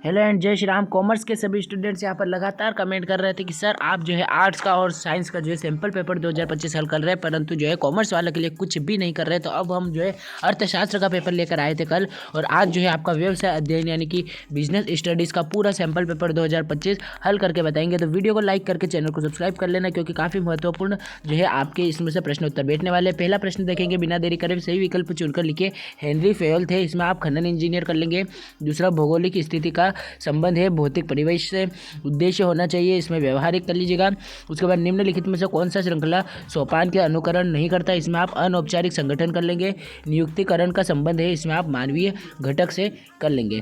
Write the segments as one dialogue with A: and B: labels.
A: Hello and जय Shri Ram. Commerce के सभी स्टूडेंट्स यहाँ पर लगातार कमेंट कर रहे थे कि सर आप जो है आर्ट्स का और साइंस का जो है सैम्पल पेपर 2025 हल कर रहे हैं, परंतु जो है कॉमर्स वाले के लिए कुछ भी नहीं कर रहे। तो अब हम जो है अर्थशास्त्र का पेपर लेकर आए थे कल, और आज जो है आपका व्यवसाय अध्ययन यानी कि बिजनेस स्टडीज़ का पूरा सैम्पल पेपर 2025 हल करके बताएंगे। तो वीडियो को लाइक करके चैनल को सब्सक्राइब कर लेना, क्योंकि काफ़ी महत्वपूर्ण जो है आपके इसमें से प्रश्न उत्तर बैठने वाले। पहला प्रश्न देखेंगे, बिना देरी करे सही विकल्प चुनकर लिखिए। हेनरी फेयल थे, इसमें आप खनन इंजीनियर कर लेंगे। दूसरा, भौगोलिक स्थिति का संबंध है भौतिक परिवेश से, उद्देश्य होना चाहिए, इसमें व्यवहारिक कर लीजिएगा। उसके बाद, निम्नलिखित में से कौन सा श्रृंखला सोपान के अनुकरण नहीं करता, इसमें आप अनौपचारिक संगठन कर लेंगे। नियुक्तिकरण का संबंध है, इसमें आप मानवीय घटक से कर लेंगे।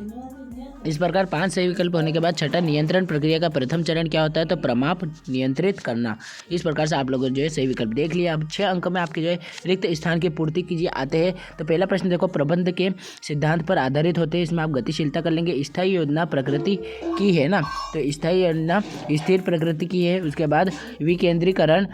A: इस प्रकार 5 सही विकल्प होने के बाद छठा, नियंत्रण प्रक्रिया का प्रथम चरण क्या होता है, तो प्रमाप नियंत्रित करना। इस प्रकार से आप लोगों जो है सही विकल्प देख लिया। अब 6 अंक में आपके जो है रिक्त स्थान की पूर्ति कीजिए आते हैं। तो पहला प्रश्न देखो, प्रबंध के सिद्धांत पर आधारित होते हैं, इसमें आप गतिशीलता कर लेंगे। स्थायी योजना प्रकृति की है ना, तो स्थायी योजना स्थिर प्रकृति की है। उसके बाद, विकेंद्रीकरण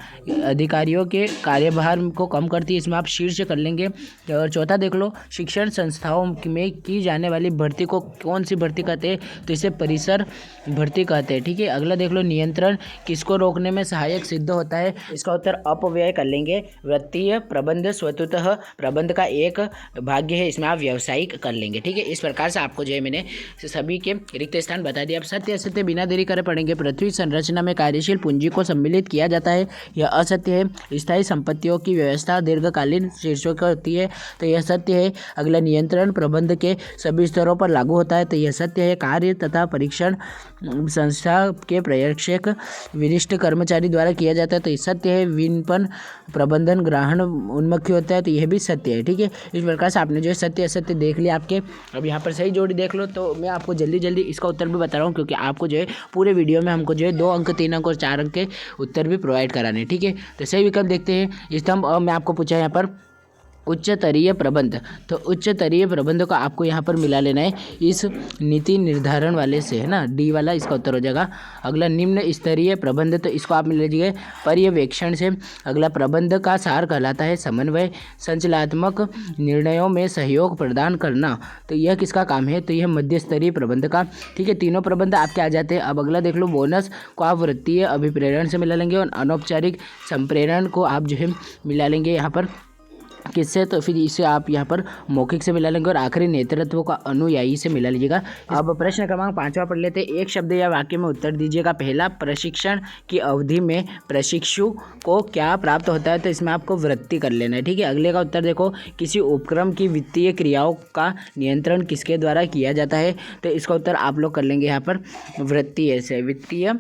A: अधिकारियों के कार्यभार को कम करती है, इसमें आप शीर्ष कर लेंगे। और चौथा देख लो, शिक्षण संस्थाओं में की जाने वाली भर्ती को कौन सी भर्ती कहते हैं, तो इसे परिसर भर्ती कहते हैं। ठीक है। अगला देख लो, नियंत्रण किसको रोकने में सहायक सिद्ध होता है, इसका उत्तर अपव्यय कर लेंगे। वित्तीय प्रबंध स्वतः प्रबंध का एक भाग्य है, इसमें आप व्यावसायिक कर लेंगे। ठीक है। इस प्रकार से आपको जो है मैंने सभी के रिक्त स्थान बता दिया। अब सत्य असत्य बिना देरी करे पढ़ेंगे। पृथ्वी संरचना में कार्यशील पूंजी को सम्मिलित किया जाता है, यह असत्य है। स्थायी संपत्तियों की व्यवस्था दीर्घकालीन शीर्षों की होती है, तो यह सत्य है। अगला, नियंत्रण प्रबंध के सभी स्तरों पर लागू होता है, तो यह सत्य है। कार्य तथा परीक्षण संस्था के पर्यवेक्षक वरिष्ठ कर्मचारी द्वारा किया जाता है, तो यह सत्य है। विपणन प्रबंधन ग्राहक उन्मुखी होता है, तो यह भी सत्य है। ठीक है। इस प्रकार से आपने जो है सत्य असत्य देख लिया आपके। अब यहाँ पर सही जोड़ी देख लो। तो मैं आपको जल्दी जल्दी इसका उत्तर भी बता रहा हूँ, क्योंकि आपको जो है पूरे वीडियो में हमको जो है 2 अंक 3 अंक और 4 अंक के उत्तर भी प्रोवाइड कराने। ठीक है। तो सही विकल्प देखते हैं। स्तंभ मैं आपको पूछा यहाँ पर उच्चतरीय प्रबंध, तो उच्चतरीय प्रबंध को आपको यहाँ पर मिला लेना है इस नीति निर्धारण वाले से, है ना, डी वाला इसका उत्तर हो जाएगा। अगला, निम्न स्तरीय प्रबंध, तो इसको आप मिल लीजिए पर्यवेक्षण से। अगला, प्रबंध का सार कहलाता है समन्वय, संचालनात्मक निर्णयों में सहयोग प्रदान करना, तो यह किसका काम है, तो यह मध्य स्तरीय प्रबंध का। ठीक है। तीनों प्रबंध आपके आ जाते हैं। अब अगला देख लो, बोनस को आप वृत्तीय अभिप्रेरण से मिला लेंगे, और अनौपचारिक संप्रेरण को आप जो है मिला लेंगे यहाँ पर किससे, तो फिर इसे आप यहाँ पर मौखिक से मिला लेंगे। और आखिरी, नेतृत्व का अनुयायी से मिला लीजिएगा। अब प्रश्न क्रमांक 5वां पढ़ लेते हैं। एक शब्द या वाक्य में उत्तर दीजिएगा। पहला, प्रशिक्षण की अवधि में प्रशिक्षु को क्या प्राप्त होता है, तो इसमें आपको वृत्ति कर लेना है। ठीक है। अगले का उत्तर देखो, किसी उपक्रम की वित्तीय क्रियाओं का नियंत्रण किसके द्वारा किया जाता है, तो इसका उत्तर आप लोग कर लेंगे यहाँ पर वृत्ति से, वित्तीय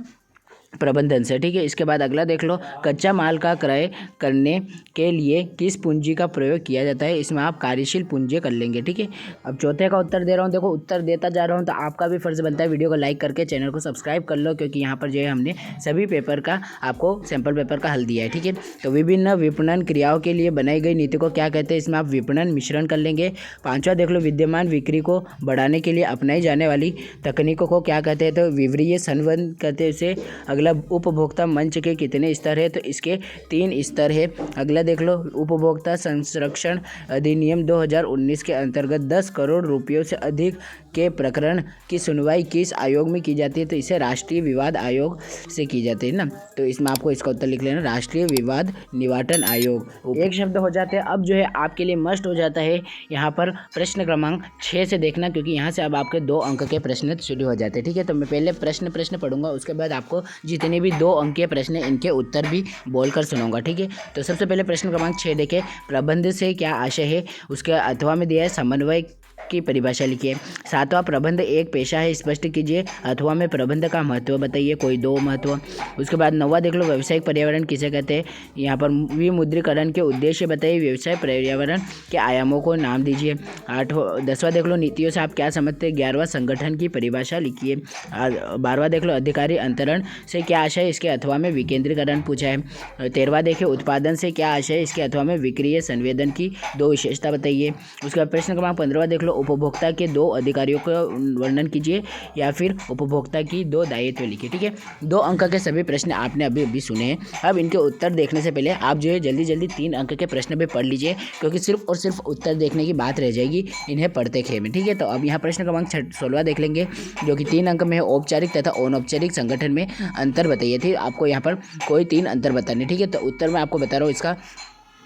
A: प्रबंधन से। ठीक है। इसके बाद अगला देख लो, कच्चा माल का क्रय करने के लिए किस पूंजी का प्रयोग किया जाता है, इसमें आप कार्यशील पूंजी कर लेंगे। ठीक है। अब चौथे का उत्तर दे रहा हूँ। देखो, उत्तर देता जा रहा हूँ, तो आपका भी फर्ज बनता है वीडियो को लाइक करके चैनल को सब्सक्राइब कर लो, क्योंकि यहाँ पर जो है हमने सभी पेपर का आपको सैम्पल पेपर का हल दिया है। ठीक है। तो विभिन्न विपणन क्रियाओं के लिए बनाई गई नीति को क्या कहते हैं, इसमें आप विपणन मिश्रण कर लेंगे। 5वां देख लो, विद्यमान बिक्री को बढ़ाने के लिए अपनाई जाने वाली तकनीकों को क्या कहते हैं, तो विवरीय संबंध कहते हैं इसे। अगला, उपभोक्ता मंच के कितने स्तर है, तो इसके 3 स्तर है। अगला देख लो, उपभोक्ता संरक्षण अधिनियम 2019 के अंतर्गत 10 करोड़ रुपयों से अधिक के प्रकरण की सुनवाई किस आयोग में की जाती है, तो इसे राष्ट्रीय विवाद आयोग से की जाती है ना, तो इसमें आपको इसका उत्तर लिख लेना, राष्ट्रीय विवाद निवारण आयोग। एक शब्द हो जाते हैं। अब जो है आपके लिए मस्ट हो जाता है यहाँ पर प्रश्न क्रमांक 6 से देखना, क्योंकि यहाँ से अब आपके 2 अंक के प्रश्न शुरू हो जाते हैं। ठीक है। तो मैं पहले प्रश्न पढ़ूंगा, उसके बाद आपको जितने भी 2 अंक के प्रश्न इनके उत्तर भी बोलकर सुनाऊंगा। ठीक है। तो सबसे पहले प्रश्न क्रमांक 6 देखें। प्रबंध से क्या आशय है, उसके अथवा में दिया है समन्वय की परिभाषा लिखिए। 7वां, प्रबंध एक पेशा है, स्पष्ट कीजिए। अथवा में प्रबंध का महत्व बताइए, कोई 2 महत्व। उसके बाद 9वां देख लो, व्यावसायिक पर्यावरण किसे कहते हैं, यहाँ पर विमुद्रीकरण के उद्देश्य बताइए। व्यवसाय पर्यावरण के आयामों को नाम दीजिए। 10वां देख लो, नीतियों से आप क्या समझते हैं। 11वां, संगठन की परिभाषा लिखिए। 12वां देख लो, अधिकारी अंतरण से क्या आशय है, इसके अथवा में विकेंद्रीकरण पूछा है। 13वां देखिए, उत्पादन से क्या आशय है, इसके अथवा में विक्रीय संवेदन की 2 विशेषता बताइए। उसके बाद प्रश्न क्रमांक 15वां देख लो, उपभोक्ता के 2 अधिकारियों का वर्णन कीजिए या फिर उपभोक्ता की 2 दायित्व लिखिए। ठीक है, 2 अंक के सभी प्रश्न आपने अभी सुने हैं। अब इनके उत्तर देखने से पहले आप जो है जल्दी जल्दी 3 अंक के प्रश्न भी पढ़ लीजिए, क्योंकि सिर्फ और सिर्फ उत्तर देखने की बात रह जाएगी इन्हें पढ़ते खे में। ठीक है, तो अब यहाँ प्रश्न क्रमांक 16 देख लेंगे, जो कि 3 अंक में है। औपचारिक तथा अनौपचारिक संगठन में अंतर बताइए। थी आपको यहाँ पर कोई 3 अंतर बताने। ठीक है, तो उत्तर मैं आपको बता रहा हूँ इसका।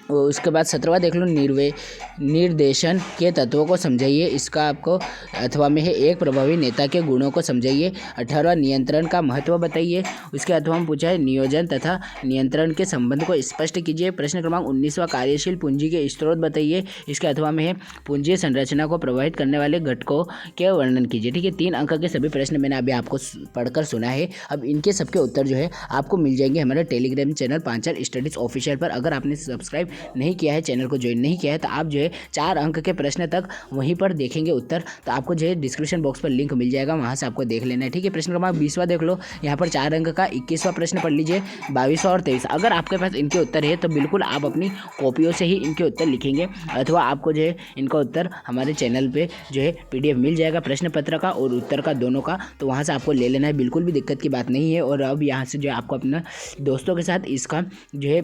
A: उसके बाद 17वां देख लो, निर्देशन के तत्वों को समझाइए। इसका आपको अथवा में है, एक प्रभावी नेता के गुणों को समझाइए। 18वां नियंत्रण का महत्व बताइए। उसके अथवा में पूछा है, नियोजन तथा नियंत्रण के संबंध को स्पष्ट कीजिए। प्रश्न क्रमांक 19वां, कार्यशील पूंजी के स्रोत बताइए। इसके अथवा में है, पूंजी संरचना को प्रभावित करने वाले घटकों के वर्णन कीजिए। ठीक है, 3 अंक के सभी प्रश्न मैंने अभी आपको पढ़कर सुना है। अब इनके सबके उत्तर जो है आपको मिल जाएंगे हमारे Telegram channel Panchal studies official पर। अगर आपने सब्सक्राइब नहीं किया है, चैनल को ज्वाइन नहीं किया है, तो आप जो है 4 अंक के प्रश्न तक वहीं पर देखेंगे उत्तर। तो आपको जो है डिस्क्रिप्शन बॉक्स पर लिंक मिल जाएगा, वहां से आपको देख लेना है। ठीक है, प्रश्न क्रमांक 20वां देख लो। यहाँ पर 4 अंक का 21वां प्रश्न पढ़ लीजिए, 22वां और 23वां। अगर आपके पास इनके उत्तर है तो बिल्कुल आप अपनी कॉपियों से ही इनके उत्तर लिखेंगे, अथवा आपको जो है इनका उत्तर हमारे चैनल पर जो है PDF मिल जाएगा, प्रश्न पत्र का और उत्तर का दोनों का। तो वहाँ से आपको ले लेना है, बिल्कुल भी दिक्कत की बात नहीं है। और अब यहाँ से जो है आपको अपना दोस्तों के साथ इसका जो है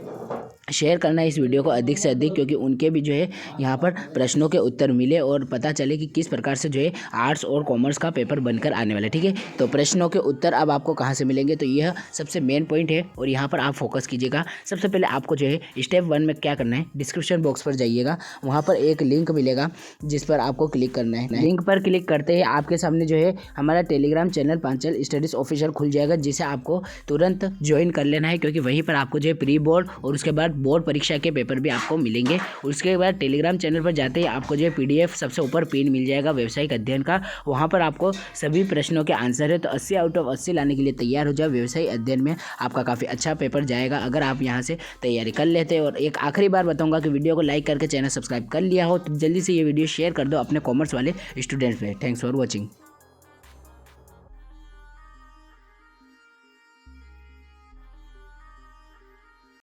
A: शेयर करना है इस वीडियो को अधिक से अधिक, क्योंकि उनके भी जो है यहाँ पर प्रश्नों के उत्तर मिले और पता चले कि किस प्रकार से जो है आर्ट्स और कॉमर्स का पेपर बनकर आने वाला है। ठीक है, तो प्रश्नों के उत्तर अब आपको कहाँ से मिलेंगे, तो यह सबसे मेन पॉइंट है और यहाँ पर आप फोकस कीजिएगा। सबसे पहले आपको जो है स्टेप 1 में क्या करना है, डिस्क्रिप्शन बॉक्स पर जाइएगा, वहाँ पर एक लिंक मिलेगा जिस पर आपको क्लिक करना है। लिंक पर क्लिक करते ही आपके सामने जो है हमारा Telegram channel Panchal studies official खुल जाएगा, जिसे आपको तुरंत ज्वाइन कर लेना है, क्योंकि वहीं पर आपको जो है प्री बोर्ड और उसके बाद बोर्ड परीक्षा के पेपर भी आपको मिलेंगे। उसके बाद टेलीग्राम चैनल पर जाते ही आपको जो है PDF सबसे ऊपर पिन मिल जाएगा व्यावसायिक अध्ययन का, वहाँ पर आपको सभी प्रश्नों के आंसर है। तो 80 आउट ऑफ 80 लाने के लिए तैयार हो जाओ। व्यावसायिक अध्ययन में आपका काफ़ी अच्छा पेपर जाएगा अगर आप यहाँ से तैयारी कर लेते हैं। और एक आखिरी बार बताऊँगा कि वीडियो को लाइक करके चैनल सब्सक्राइब कर लिया हो तो जल्दी से ये वीडियो शेयर कर दो अपने कॉमर्स वाले स्टूडेंट्स में। Thanks for watching.